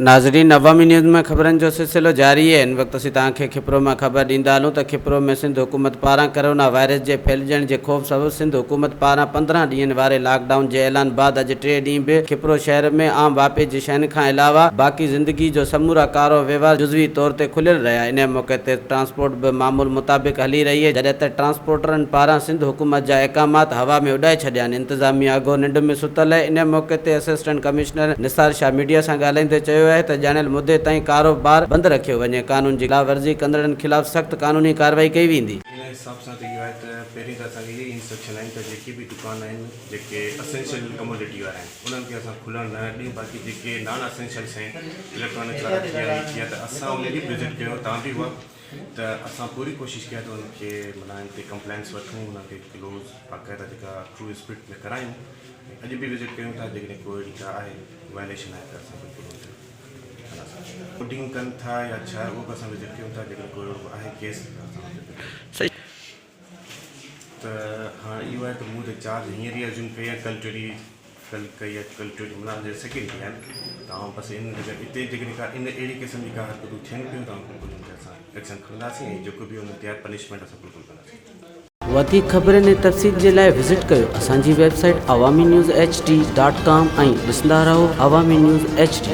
नाज़रीन अवामी न्यूज़ में खबरन जो सिलसिलो जारी है। इन वक्त असीं तव्हांखे खिपरो में खबर ॾींदा हलूं त खिपरो में सिंध हुकूमत पारां कोरोना वायरस के फैलजण के खौफ सबब सिंध हुकूमत पारां 15 ॾींहनि वारे लॉकडाउन के ऐलान बाद अॼु 3 ॾींहं भी खिपरो शहर में आम वापे जी शयुनि खां अलावा बाक़ी ज़िंदगी जो समूरा कारो व्यवहार जुज़वी तौर ते खुलियल रहा। इन मौके ते ट्रांसपोर्ट भी मामूल मुताबिक हली रही है, जॾहिं त ट्रांसपोर्टरनि पारां सिंध हुकूमत जा अहकामात हवा में उड़ाए छॾिया आहिनि। इंतज़ामिया अगो निंड में सुतल है। इन मौके ते assistant commissioner Nisar Shah media से ॻाल्हाईंदे चयो है त ॼाणियल मुद्दे ताईं कारोबार बंद रखियो वञे, कानून की खिलाफवर्जी कंदड़नि खिलाफ सख्त कानूनी कार्रवाई कई वेंदी। इन हिसाब से तो ये है तो पहिरीं त असांखे ये इंस्ट्रक्शन आहिनि त जेके भी दुकान आहिनि जेके असेंशियल कमोडिटी वारा आहिनि उन्हनि खे असां खुलण न ॾियूं। बाक़ी जेके नॉन असेंशियल्स आहिनि इलेक्ट्रॉनिक्स वारा या त असां उन ॾींहुं विज़िट कयो, तव्हां बि हुआ त असां पूरी कोशिशि कया त उनखे माना इन ते कंप्लेंट्स वठूं, उनखे क्लोज़ बाक़ाइदा जेका ट्रू स्पिरिट में करायूं। अॼु भी विज़िट कयूं था, जेकॾहिं कोई का आहे वायलेशन आहे त असां बिल्कुलु कोडिंग कनि था या छा उहो बि असां विज़िट कयूं था। जेकॾहिं कोई आहे केस त हाँ इहो आहे त मूं त चार्ज हींअर ई अज्यूम कई आहे, कल कई आहे, कल चोरी माना जे सेकेंड ॾींहुं आहिनि तव्हां बसि इन जॻह हिते जेकॾहिं का इन अहिड़ी क़िस्म जी का हरकतूं थियनि पियूं त बिल्कुलु उन ते असां एक्शन खणंदासीं ऐं जेको बि उन ते आहे पनिशमेंट असां बिल्कुलु कंदासीं। वधीक ख़बरनि ऐं तफ़सील जे लाइ विज़िट कयो असांजी वेबसाइट awamiNewsHD.com ऐं ॾिसंदा रहो अवामी न्यूज़ HD।